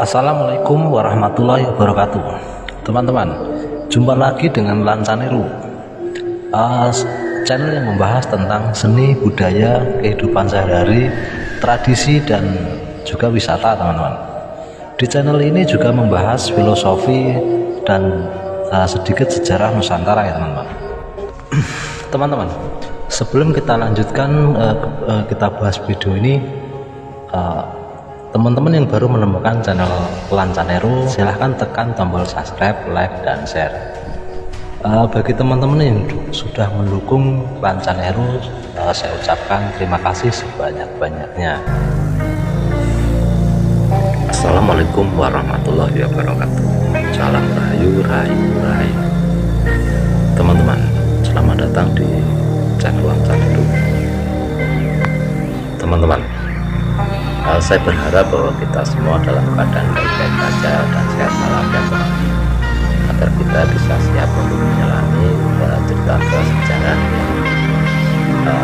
Assalamualaikum warahmatullahi wabarakatuh. Teman-teman, jumpa lagi dengan Lancaneru, channel yang membahas tentang seni, budaya, kehidupan sehari-hari, tradisi, dan juga wisata, teman-teman. Di channel ini juga membahas filosofi dan sedikit sejarah Nusantara, ya teman-teman. Teman-teman, sebelum kita lanjutkan, kita bahas video ini, teman-teman yang baru menemukan channel Lancaneru, silahkan tekan tombol subscribe, like, dan share. Bagi teman-teman yang sudah mendukung Lancaneru, saya ucapkan terima kasih sebanyak-banyaknya. Assalamualaikum warahmatullahi wabarakatuh. Salam rahayu, rahayu. Teman-teman, selamat datang di channel Lancaneru. Teman-teman, saya berharap bahwa kita semua dalam keadaan baik-baik saja dan sehat walafiat, agar kita bisa siap untuk menjalani cerita sejarah yang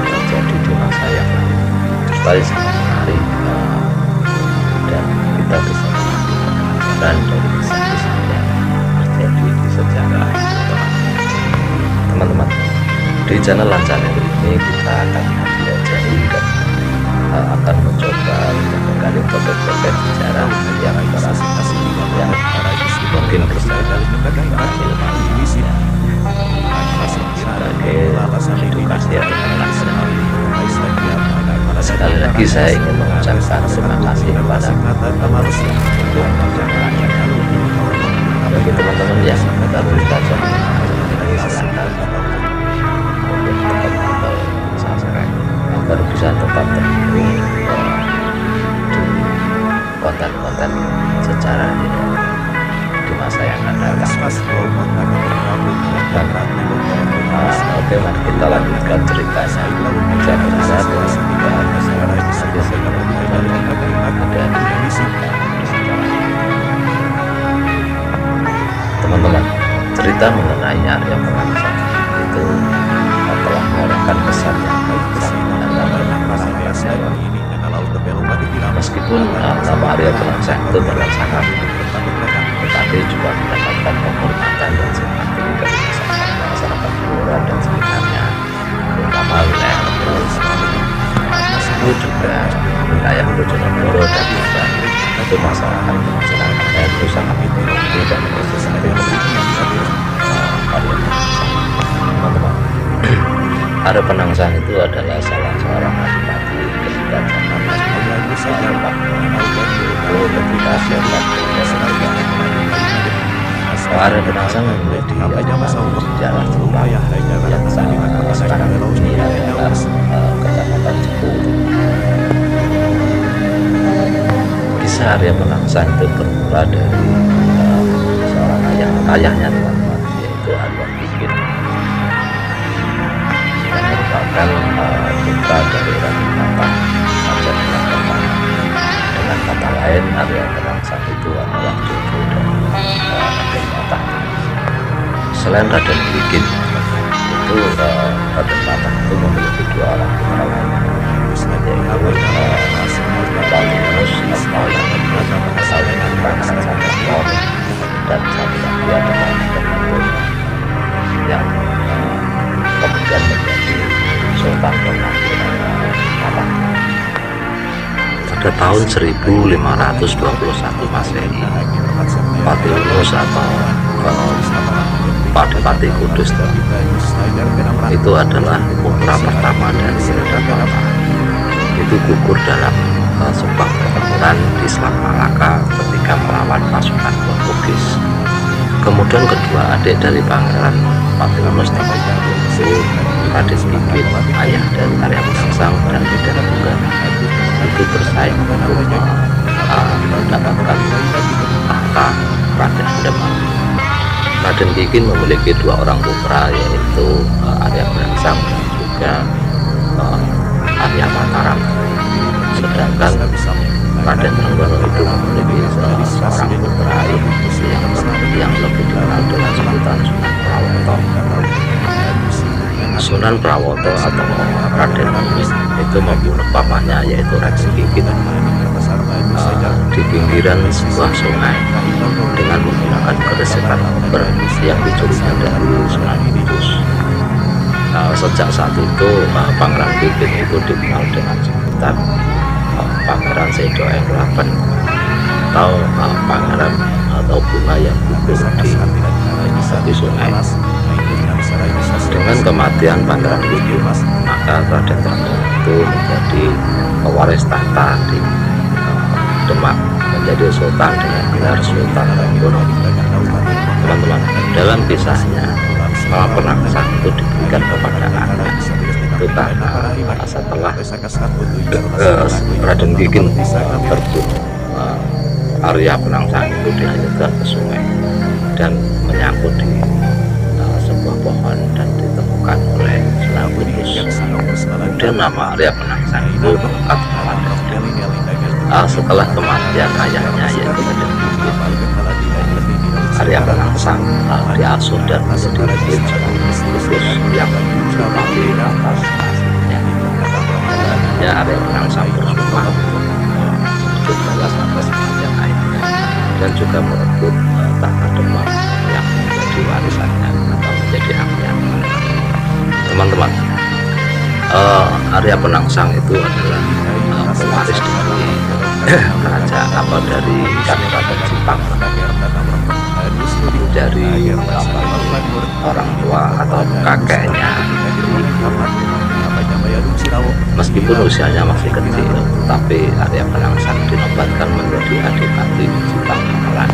terjadi di masa yang lalu, supaya sangat menarik dan kita bisa mengambil pelajaran dari kisah-kisah yang terjadi di sejarah. Teman-teman, di channel Lancaneru ini kita akan mempelajari dan akan mencoba untuk menggali topik-topik sejarah yang berasal yang mungkin bersama sebagai edukasi atau pelajaran. Sekali lagi saya ingin mengucapkan terima kasih kepada bagi teman-teman yang baru saja baru bisa tetap terhubung di konten-konten sejarah di masa yang akan datang. Oke, mari kita lanjutkan ceritanya. Saya berharap kita bisa teman-teman, cerita mengenai Arya Penangsang itu telah mengarahkan pesan yang baik meskipun nama Arya Penangsang itu terlihat sangat, tetapi juga mendapatkan penghormatan dan simpati dari masyarakat Blora dan sekitarnya, terutama wilayah itu juga wilayah Bojonegoro dan juga itu masyarakatnya itu sangat mengerti dan bersesuaian dengan Arya Penangsang. Teman-teman, Arya Penangsang itu adalah salah seorang adipati ketika zaman ketika Arya Penangsang menjadi sejarah Jepang yang sekarang ini adalah Kecamatan Cepu. Kisah Arya Penangsang itu bermula dari seorang ayahnya, teman-teman, yaitu Arya Pikir, yang merupakan putra dari Raden Patah, Raja Patah. Dengan kata lain, Arya Penangsang itu adalah cucu dari Raden Patah. Selain Raden Pikir, itu Raden Patah itu memiliki dua orang putra lainnya, yaitu Paulinus atau yang berasal dengan Pangeran Sanjapur, dan satu lagi adalah yang kemudian menjadi Sultan Patah. Pada tahun 1521 Masehi, Paulinus atau Adipati Kudus itu adalah putra pertama dari Raden Patah. Itu gugur dalam sebuah pertempuran di Selat Malaka ketika melawan pasukan Portugis. Kemudian kedua adik dari Pangeran Paulinus itu Raden Pikir, ayah dari Arya Penangsang, dan Raden Tunggal itu bersaing untuk mendapatkan tahta Raden Demak. Raden Pikir memiliki dua orang putra, yaitu Arya Penangsang dan juga Arya Mataram. Sedangkan Raden Tunggal itu memiliki seorang putra yang lebih dikenal dengan sebutan Sunan Prawoto. Sunan Prawoto atau Raden itu membunuh papanya, yaitu Raden Pikir. di pinggiran sebuah sungai dengan menggunakan geresekan koper yang dicurinya dari Sunan Kudus. Sejak saat itu Pangeran Pipin itu dikenal dengan sebutan Pangeran Sedo Englaben atau pangeran atau bunga yang gugur di tepi sungai. Dengan kematian Pangeran Pipin, maka Raden Trenggono itu menjadi pewaris tahta di Demak, menjadi sultan dengan gelar Sultan Trenggono. Teman-teman, dalam kisahnya nama Penangsang itu diberikan kepada anak itu karena setelah Raden Pipin terbunuh, Arya Penangsang itu dihanyutkan ke sungai dan menyangkut di sebuah pohon dan ditemukan oleh Sunan Kudus. Kemudian nama Arya Penangsang itu mengangkat kepada setelah kematian ayahnya yaitu Raden Pipin, Arya Penangsang diasuh dan menjadi murid Sunan Kudus yang menjadi atas nasibnya. Ya, Arya Penangsang bersumpah untuk balas atas kematian ayahnya dan juga merebut tahta Demak yang menjadi warisannya atau menjadi haknya. Teman-teman, Arya Penangsang itu adalah pewaris dari kerajaan apa dari Kadipaten Jipang, dari orang tua atau kakeknya. Meskipun usianya masih kecil, tapi Arya Penangsang dinobatkan menjadi adipati di Jipang Panolan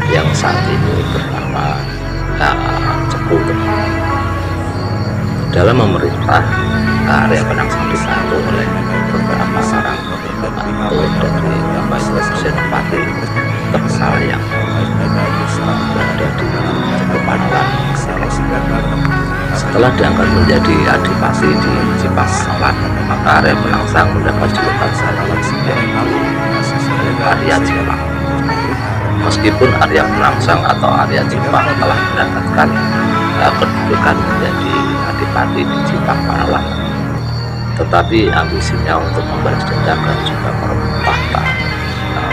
yang saat ini bernama Cepu. Dalam memerintah, Arya Penangsang dibantu oleh beberapa orang pembantu dari Senopati terkenal yang berada di Panolan. Setelah diangkat menjadi adipati di Jipang Panolan, maka Arya Penangsang mendapat julukan sebagai Arya Jipang. Meskipun Arya Penangsang atau Arya Jipang telah mendapatkan kedudukan menjadi adipati di Jipang Panolan, tetapi ambisinya untuk membalas dendam dan juga merebut tahta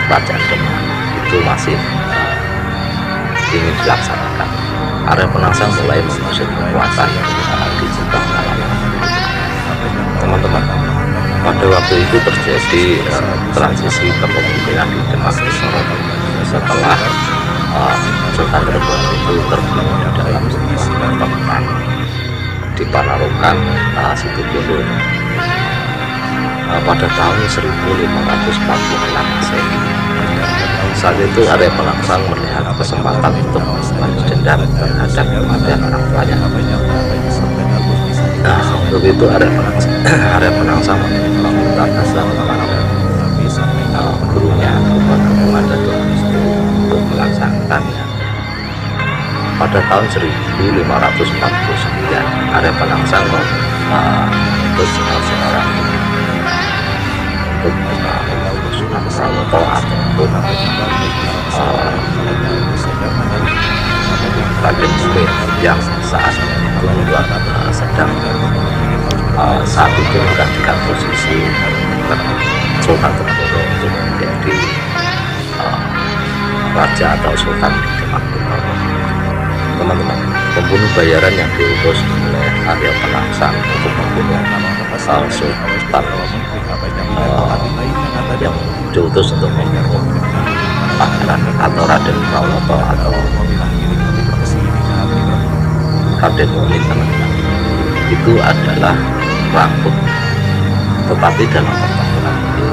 kerajaan Demak itu masih ingin dilaksanakan. Arya Penangsang mulai mengusir kekuatan di Jipang Panolan. Teman-teman, pada waktu itu terjadi transisi kepemimpinan di Demak setelah Sultan Trenggono itu terbunuh dalam sebuah perang di Panarukan Situbondo pada tahun 1546 Masehi. Saat itu Arya Penangsang melihat kesempatan untuk membalas dendam terhadap kematian orang tuanya. Untuk itu Arya Penangsang meminta bantuan kepada gurunya Bupati Komandan untuk melaksanakannya. Pada tahun 1549 Arya Penangsang mengutus seorang untuk Sunan Prawoto ataupun Raden Bumi yang saat itu sedang saat itu menggantikan posisi Sultan Trenggono untuk menjadi raja atau sultan di Demak. Teman-teman, pembunuh bayaran yang diutus oleh Arya Penangsang untuk membunuh sultan yang diutus untuk membunuh pangeran atau Raden Prawoto atau Raden Bumi, teman-teman, itu adalah Rangkut. Tetapi dalam pertempuran itu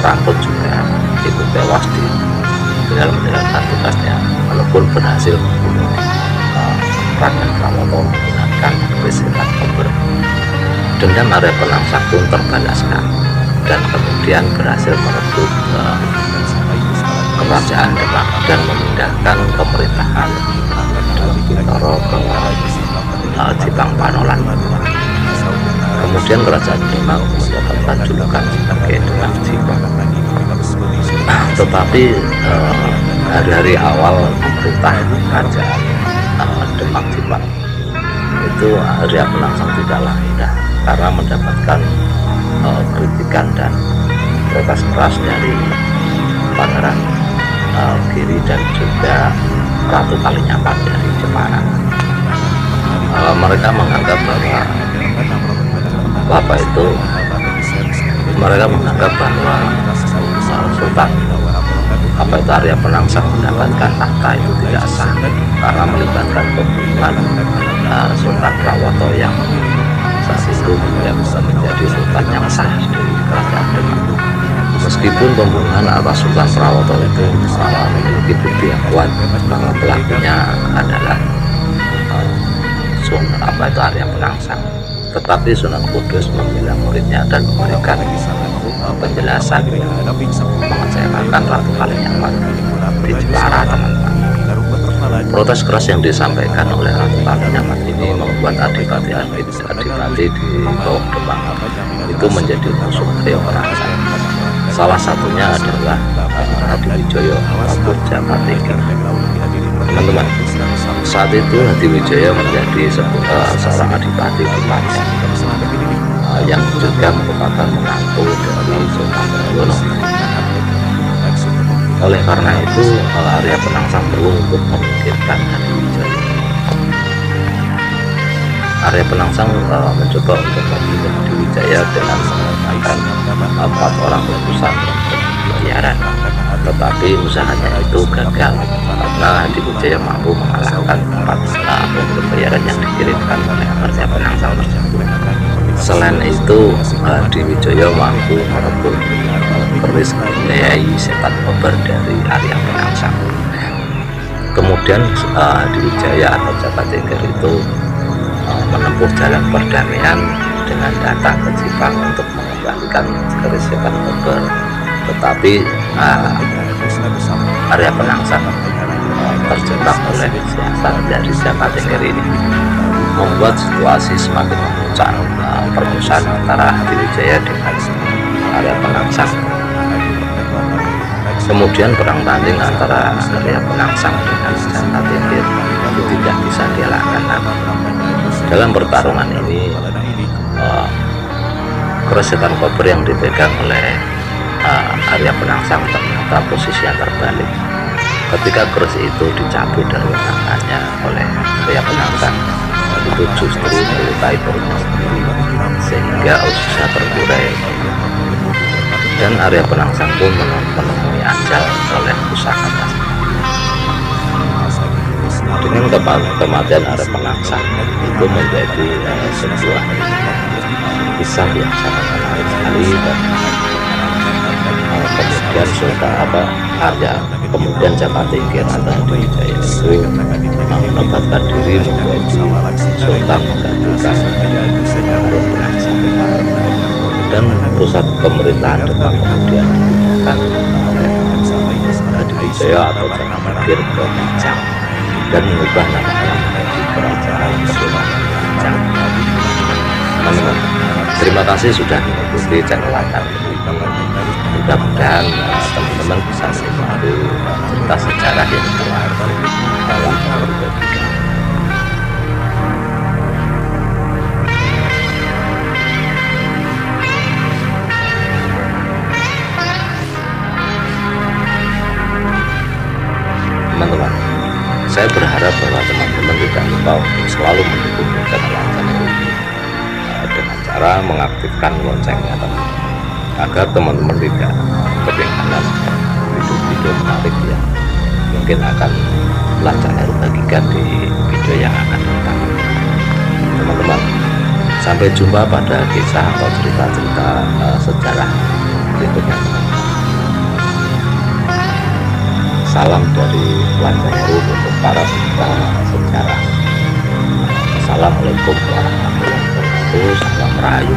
Rangkut juga ikut tewas dalam menjalankan tugasnya, walaupun berhasil membunuh Raden Prawoto menggunakan geresekan koper. Dendam Arya Penangsang pun terbalaskan dan kemudian berhasil merebut kerajaan Demak dan memindahkan pemerintahan dalam Bintoro ke Jipang Panolan. Kemudian kerajaan Demak mendapatkan julukan sebagai Demak Jipang. Tetapi hari-hari awal pemerintah kerajaan Demak Jipang itu Arya Penangsang tidaklah mudah karena mendapatkan kritikan dan protes keras dari Pangeran Giri dan juga Ratu Kalinyamat dari Jepara. Mereka menganggap bahwa Sultan Arya Penangsang mendapatkan tahta itu tidak sah karena melibatkan pembunuhan Sultan Prawoto yang saat itu menjadi sultan yang sah di kerajaan Demak. Meskipun pembunuhan atas Sultan Prawoto itu memiliki bukti yang kuat bahwa pelakunya adalah Arya Penangsang, tetapi Sunan Kudus membela muridnya dan memberikan penjelasan mengecewakan Ratu Kalinyamat di Jepara, teman-teman. Protes keras yang disampaikan oleh Ratu Kalinyamat ini membuat adipati di bawah Demak itu menjadi musuh Arya Penangsang. Salah satunya adalah Hadiwijoyo maupun Jakatingkir. Teman-teman, saat itu Hadiwijaya menjadi seorang adipati di Pajang yang juga merupakan menantu dari Sultan Hamengkubuwono. Oleh karena itu Arya Penangsang perlu untuk memikirkan Hadiwijaya. Arya Penangsang mencoba untuk membunuh Hadiwijaya dengan menggunakan 4 orang utusan bayaran, tetapi usahanya itu gagal karena Hadiwijaya mampu mengalahkan 4 pemuda bayaran yang dikirimkan oleh Arya Penangsang tersebut. Selain itu, Hadiwijaya mampu merebut keris Kyai Setan Kober dari Arya Penangsang. Kemudian Hadiwijaya atau Jakatingkir itu menempuh jalan perdamaian dengan datang ke Jipang untuk mengembalikan keris Setan Kober, tetapi Arya Penangsang terjebak oleh siasat dari Jakatingkir ini, membuat situasi semakin memuncak. Permusuhan antara Hadiwijaya dengan Arya Penangsang. Kemudian perang tanding antara Arya Penangsang dengan Jakatingkir itu tidak bisa dielakkan. Dalam pertarungan ini keris Setan Kober yang dipegang oleh Arya Penangsang ternyata posisinya terbalik. Ketika keris itu dicabut dari tangannya oleh Arya Penangsang, itu justru melukai perutnya sendiri sehingga ususnya terburai, dan Arya Penangsang pun menemui ajal oleh pusakanya. Dengan kematian Arya Penangsang itu menjadi sebuah kisah yang sangat menarik sekali, dan kemudian Jakatingkir atau Hadiwijaya itu menempatkan diri menjadi sultan menggantikan Arya Penangsang, dan pusat pemerintahan Demak kemudian dipindahkan oleh Hadiwijaya atau Jakatingkir ke Pajang dan mengubah namanya menjadi Kerajaan Kesultanan Pajang. Teman-teman, terima kasih sudah mengikuti channel kami. Mudah-mudahan teman-teman bisa menikmati cerita sejarah yang telah berbagi. Teman-teman, saya berharap bahwa teman-teman tidak lupa untuk selalu mendukung channel ini dengan cara mengaktifkan loncengnya, teman-teman, agar teman-teman tidak ketinggalan video-video menarik yang mungkin akan Channel bagikan di video yang akan datang. Teman-teman, sampai jumpa pada kisah atau cerita-cerita sejarah berikutnya. Salam dari Lancaheru untuk para pecinta sejarah. Assalamualaikum warahmatullahi wabarakatuh. Salam rahayu.